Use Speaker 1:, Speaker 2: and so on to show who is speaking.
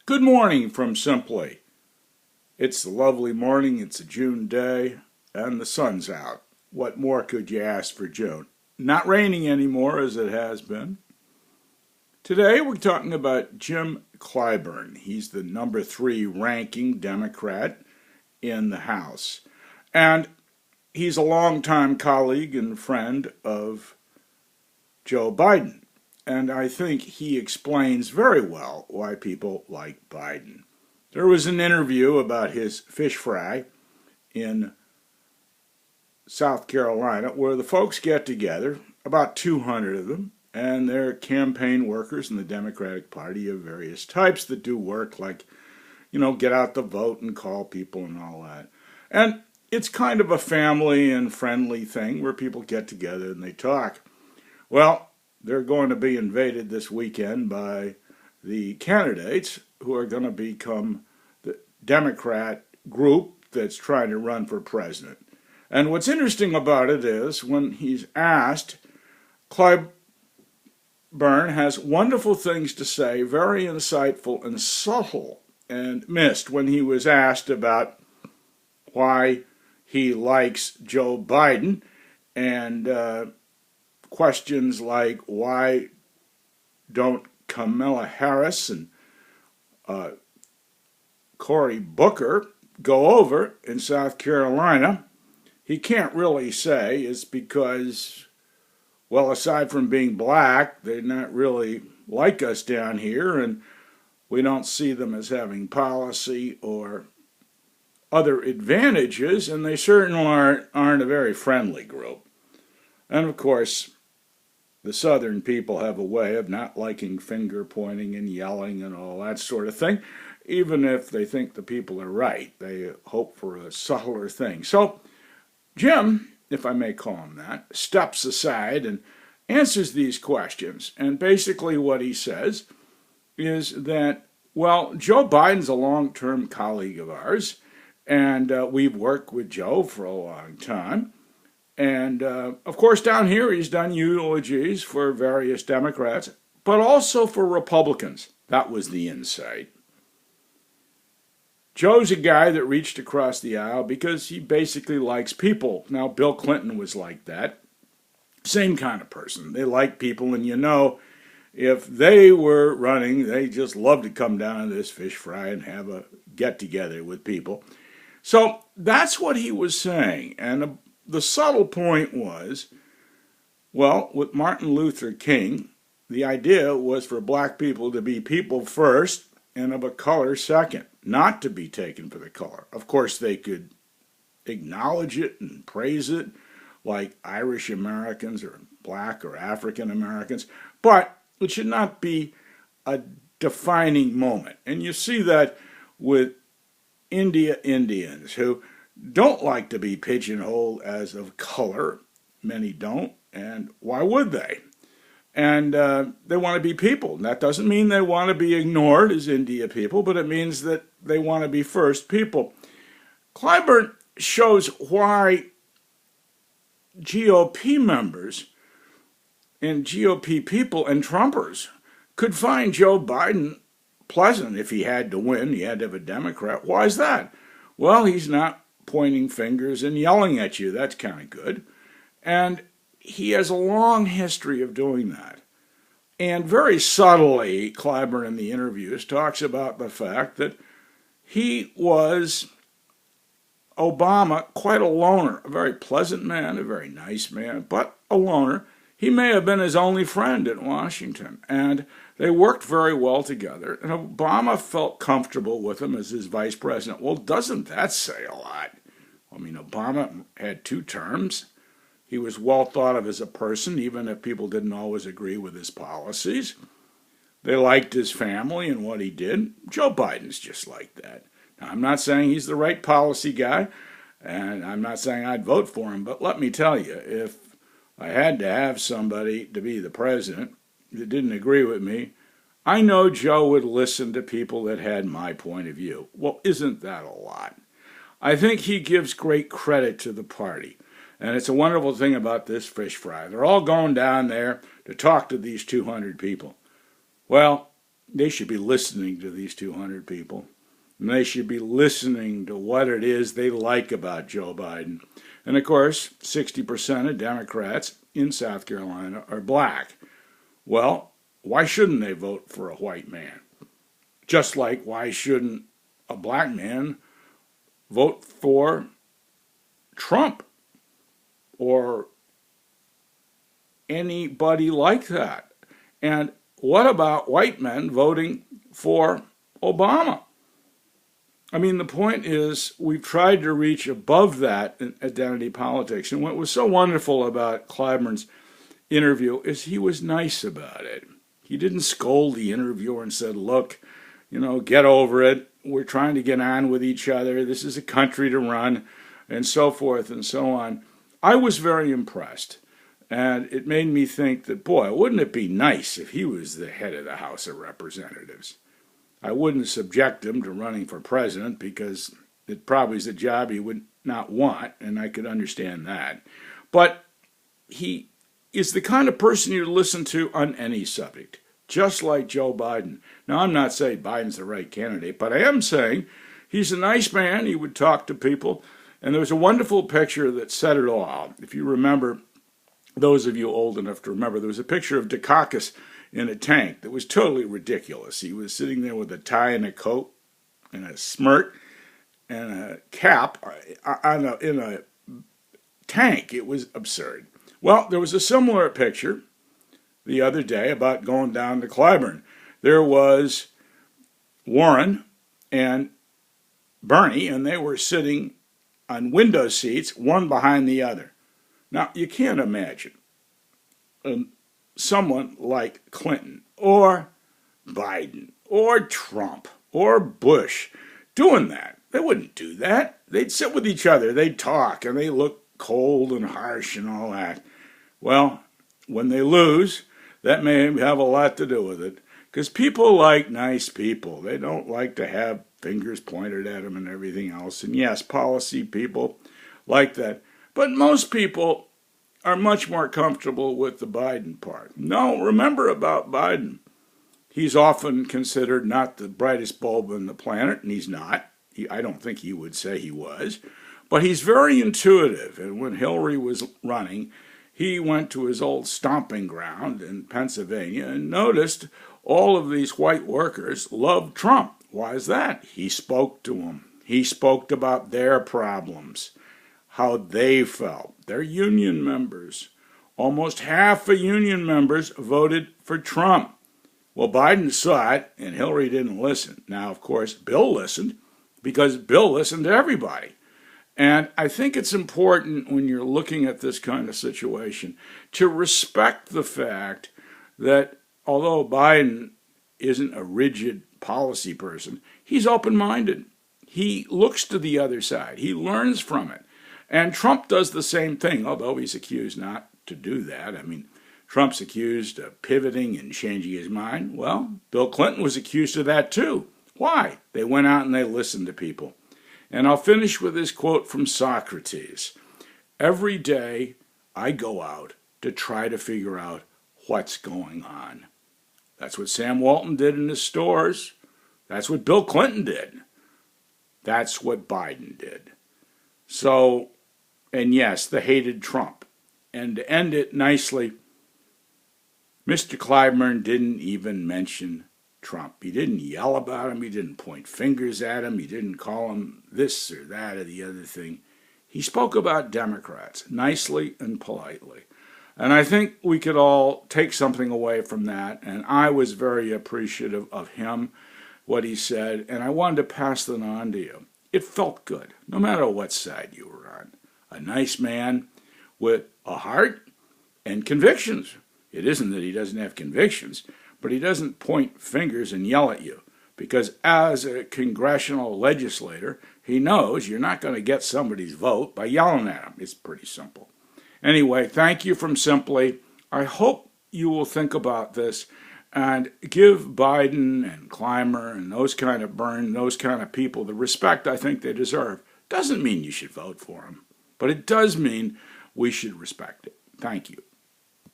Speaker 1: Good morning from Simply. It's a lovely morning, it's a June day, and the sun's out. What more could you ask for June? Not raining anymore as it has been. Today we're talking about Jim Clyburn. He's the number 3 ranking Democrat in the House. And he's a longtime colleague and friend of Joe Biden. And I think he explains very well why people like Biden. There was an interview about his fish fry in South Carolina where the folks get together, about 200 of them, and they're campaign workers in the Democratic Party of various types that do work like, get out the vote and call people and all that. And it's kind of a family and friendly thing where people get together and they talk. Well, they're going to be invaded this weekend by the candidates who are going to become the Democrat group that's trying to run for president. And what's interesting about it is when he's asked, Clyburn has wonderful things to say, very insightful and subtle, and missed when he was asked about why he likes Joe Biden and questions like why don't Kamala Harris and Cory Booker go over in South Carolina. He can't really say it's because, well, aside from being black, they're not really like us down here, and we don't see them as having policy or other advantages, and they certainly aren't a very friendly group. And of course, the Southern people have a way of not liking finger pointing and yelling and all that sort of thing. Even if they think the people are right, they hope for a subtler thing. So Jim, if I may call him that, steps aside and answers these questions. And basically what he says is that, well, Joe Biden's a long-term colleague of ours, and we've worked with Joe for a long time. And, of course, down here he's done eulogies for various Democrats, but also for Republicans. That was the insight. Joe's a guy that reached across the aisle because he basically likes people. Now, Bill Clinton was like that. Same kind of person. They like people, and if they were running, they just love to come down to this fish fry and have a get-together with people. So that's what he was saying, and the subtle point was, well, with Martin Luther King, the idea was for black people to be people first and of a color second, not to be taken for the color. Of course, they could acknowledge it and praise it like Irish Americans or black or African Americans, but it should not be a defining moment. And you see that with Indians who don't like to be pigeonholed as of color. Many don't, and why would they? And they want to be people. That doesn't mean they want to be ignored as India people, but it means that they want to be first people. Clyburn shows why GOP members and GOP people and Trumpers could find Joe Biden pleasant if he had to win. He had to have a Democrat. Why is that? Well, he's not pointing fingers and yelling at you. That's kind of good. And he has a long history of doing that. And very subtly, Clyburn in the interviews talks about the fact that he was Obama, quite a loner, a very pleasant man, a very nice man, but a loner. He may have been his only friend in Washington, and they worked very well together, and Obama felt comfortable with him as his vice president. Well, doesn't that say a lot? I mean, Obama had 2 terms. He was well thought of as a person, even if people didn't always agree with his policies. They liked his family and what he did. Joe Biden's just like that. Now, I'm not saying he's the right policy guy, and I'm not saying I'd vote for him, but let me tell you, if I had to have somebody to be the president that didn't agree with me, I know Joe would listen to people that had my point of view. Well, isn't that a lot? I think he gives great credit to the party. And it's a wonderful thing about this fish fry. They're all going down there to talk to these 200 people. Well, they should be listening to these 200 people. And they should be listening to what it is they like about Joe Biden. And of course, 60% of Democrats in South Carolina are black. Well, why shouldn't they vote for a white man? Just like why shouldn't a black man vote for Trump or anybody like that? And what about white men voting for Obama? I mean, the point is we've tried to reach above that in identity politics. And what was so wonderful about Clyburn's interview is he was nice about it. He didn't scold the interviewer and said, look, get over it. We're trying to get on with each other. This is a country to run, and so forth and so on. I was very impressed. And it made me think that, boy, wouldn't it be nice if he was the head of the House of Representatives? I wouldn't subject him to running for president because it probably is a job he would not want, and I could understand that. But he is the kind of person you listen to on any subject, just like Joe Biden. Now, I'm not saying Biden's the right candidate, but I am saying he's a nice man. He would talk to people. And there was a wonderful picture that said it all. If you remember, those of you old enough to remember, there was a picture of Dukakis in a tank that was totally ridiculous. He was sitting there with a tie and a coat and a smirk and a cap in a tank. It was absurd. Well, there was a similar picture the other day about going down to Clyburn. There was Warren and Bernie, and they were sitting on window seats, one behind the other. Now, you can't imagine someone like Clinton or Biden or Trump or Bush doing that. They wouldn't do that. They'd sit with each other. They'd talk, and they look cold and harsh and all that. Well, when they lose, that may have a lot to do with it, because people like nice people. They don't like to have fingers pointed at them and everything else. And yes, policy people like that. But most people are much more comfortable with the Biden part. No, remember about Biden. He's often considered not the brightest bulb on the planet, and he's not. I don't think he would say he was. But he's very intuitive, and when Hillary was running, he went to his old stomping ground in Pennsylvania and noticed all of these white workers loved Trump. Why is that? He spoke to them. He spoke about their problems, how they felt. They're union members. Almost half of union members voted for Trump. Well, Biden saw it, and Hillary didn't listen. Now, of course, Bill listened, because Bill listened to everybody. And I think it's important when you're looking at this kind of situation to respect the fact that although Biden isn't a rigid policy person, he's open-minded. He looks to the other side. He learns from it. And Trump does the same thing, although he's accused not to do that. I mean, Trump's accused of pivoting and changing his mind. Well, Bill Clinton was accused of that too. Why? They went out and they listened to people. And I'll finish with this quote from Socrates. Every day I go out to try to figure out what's going on. That's what Sam Walton did in his stores. That's what Bill Clinton did. That's what Biden did. So, and yes, the hated Trump. And to end it nicely, Mr. Clyburn didn't even mention Trump. He didn't yell about him. He didn't point fingers at him. He didn't call him this or that or the other thing. He spoke about Democrats nicely and politely. And I think we could all take something away from that. And I was very appreciative of him, what he said, and I wanted to pass that on to you. It felt good, no matter what side you were on. A nice man with a heart and convictions. It isn't that he doesn't have convictions, but he doesn't point fingers and yell at you, because as a congressional legislator, he knows you're not going to get somebody's vote by yelling at him. It's pretty simple. Anyway, thank you from Simply. I hope you will think about this and give Biden and Clyburn and those kind of people the respect I think they deserve. Doesn't mean you should vote for them, but it does mean we should respect it. Thank you.